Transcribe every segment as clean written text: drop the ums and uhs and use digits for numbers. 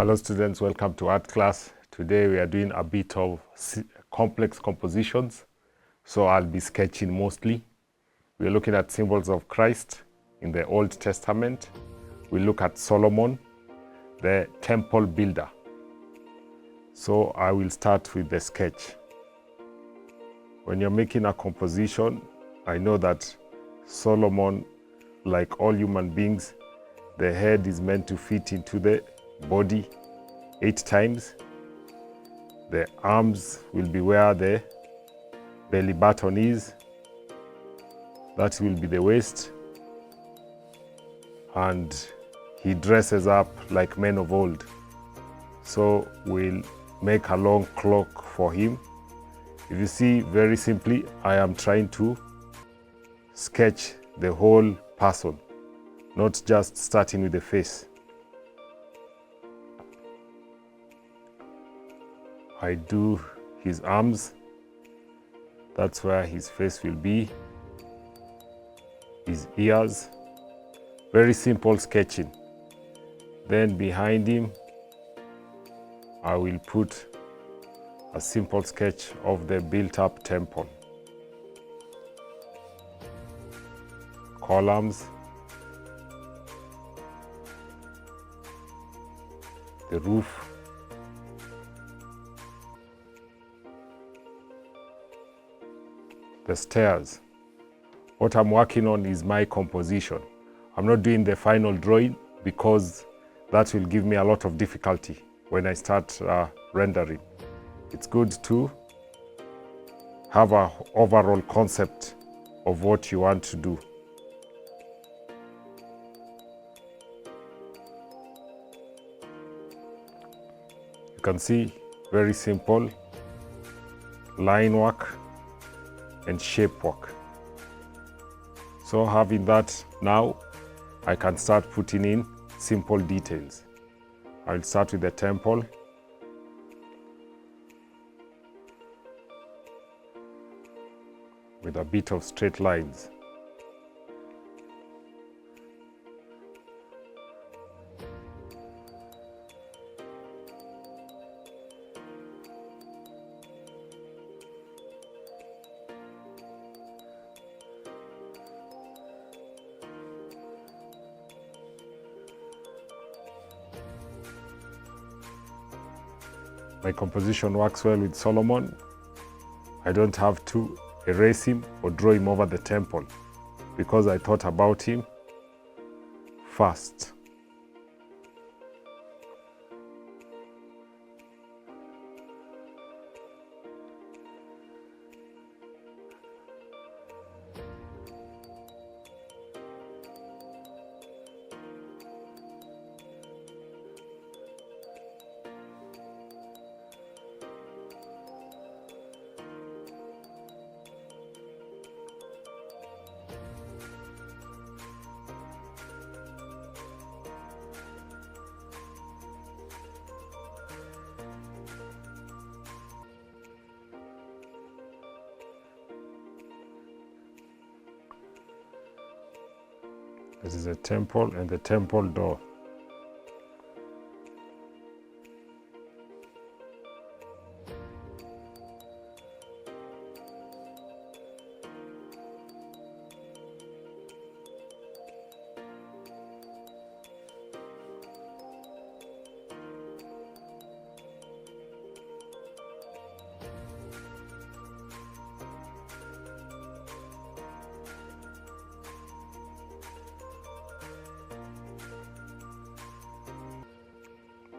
Hello students, welcome to art class. Today we are doing a bit of complex compositions. So I'll be sketching mostly. We're looking at symbols of Christ in the Old Testament. We look at Solomon, the temple builder. So I will start with the sketch. When you're making a composition, I know that Solomon, like all human beings, the head is meant to fit into the body 8 times. The arms will be where the belly button is. That will be the waist. And he dresses up like men of old. So we'll make a long cloak for him. If you see, very simply, I am trying to sketch the whole person, not just starting with the face. I do his arms. That's where his face will be. His ears. Very simple sketching. Then behind him, I will put a simple sketch of the built-up temple. Columns. The roof. The stairs. What I'm working on is my composition. I'm not doing the final drawing because that will give me a lot of difficulty when I start rendering. It's good to have an overall concept of what you want to do. You can see very simple line work and shape work. So having that now, I can start putting in simple details. I'll start with the temple. With a bit of straight lines. My composition works well with Solomon. I don't have to erase him or draw him over the temple because I thought about him first. This is a temple and the temple door.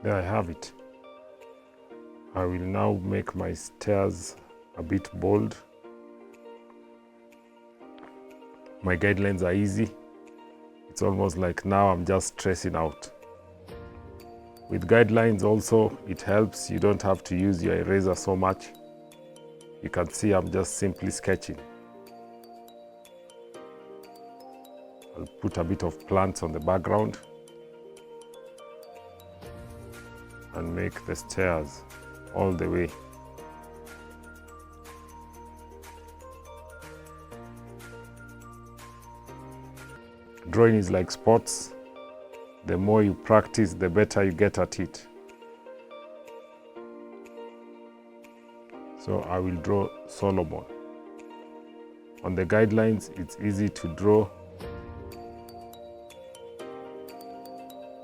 There I have it. I will now make my stairs a bit bold. My guidelines are easy. It's almost like now I'm just tracing out. With guidelines also, it helps. You don't have to use your eraser so much. You can see I'm just simply sketching. I'll put a bit of plants on the background and make the stairs all the way. Drawing is like sports. The more you practice, the better you get at it. So I will draw Solomon. On the guidelines, it's easy to draw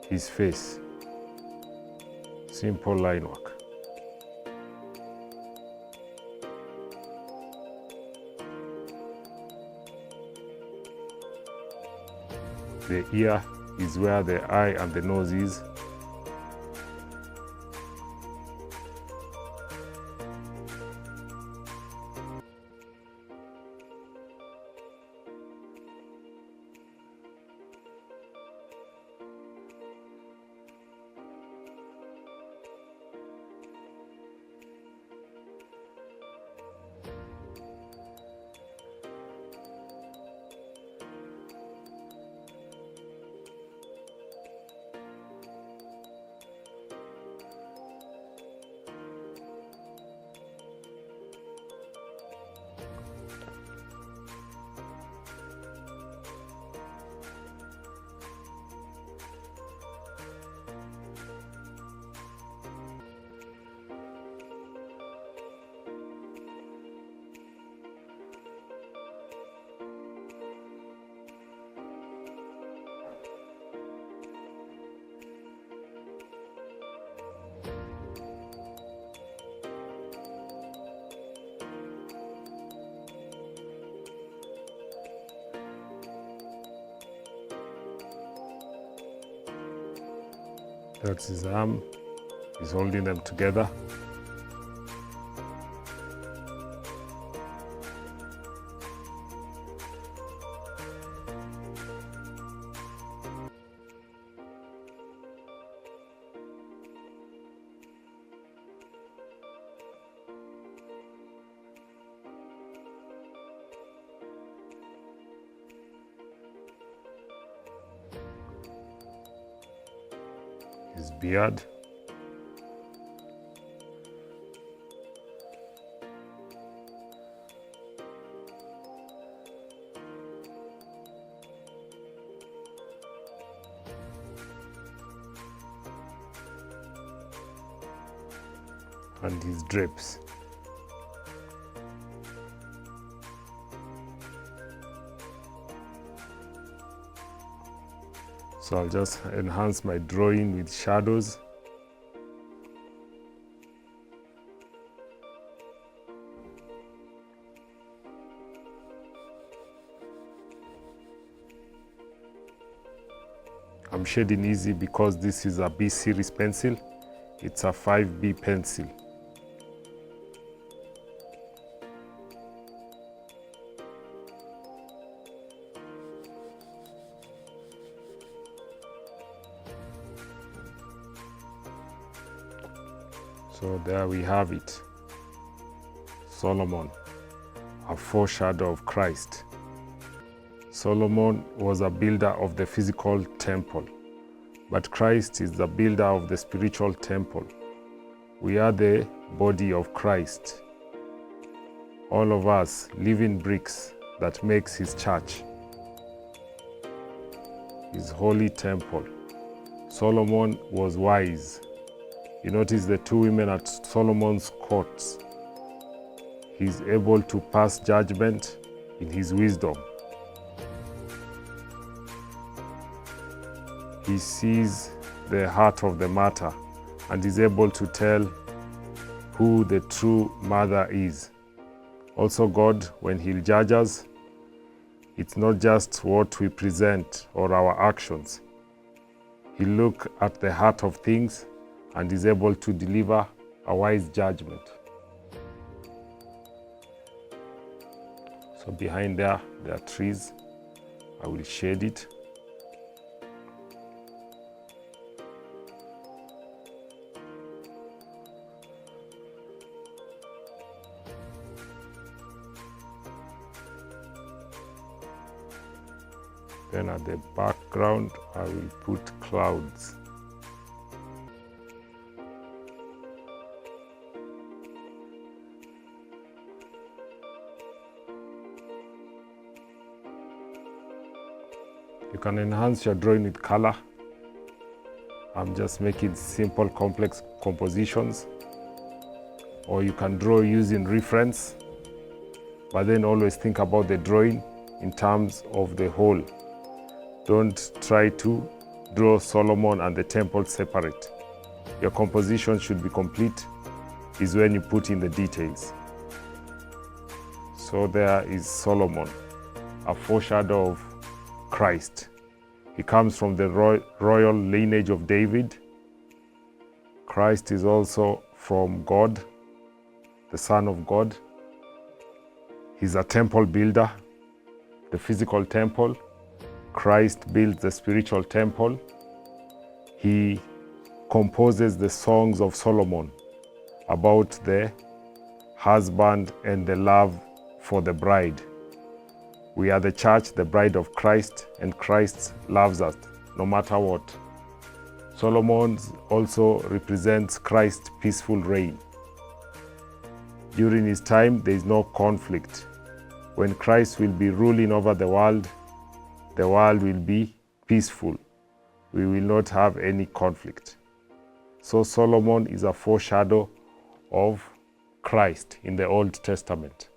his face. Simple line work. The ear is where the eye and the nose is. That's his arm. He's holding them together. His beard. And his drapes. So I'll just enhance my drawing with shadows. I'm shading easy because this is a B series pencil. It's a 5B pencil. So there we have it. Solomon, a foreshadow of Christ. Solomon was a builder of the physical temple, but Christ is the builder of the spiritual temple. We are the body of Christ. All of us living bricks that makes his church, his holy temple. Solomon was wise. You notice the two women at Solomon's courts. He's able to pass judgment in his wisdom. He sees the heart of the matter and is able to tell who the true mother is. Also, God, when He'll judge us, it's not just what we present or our actions. He'll look at the heart of things and is able to deliver a wise judgment. So behind there are trees. I will shade it. Then at the background, I will put clouds. You can enhance your drawing with color. I'm just making simple, complex compositions. or you can draw using reference, but then always think about the drawing in terms of the whole. Don't try to draw Solomon and the temple separate. Your composition should be complete, is when you put in the details. So there is Solomon, a foreshadow of Christ. He comes from the royal lineage of David. Christ is also from God, the Son of God. He's a temple builder, the physical temple. Christ builds the spiritual temple. He composes the songs of Solomon about the husband and the love for the bride. We are the church, the bride of Christ, and Christ loves us no matter what. Solomon also represents Christ's peaceful reign. During his time, there is no conflict. When Christ will be ruling over the world will be peaceful. We will not have any conflict. So Solomon is a foreshadow of Christ in the Old Testament.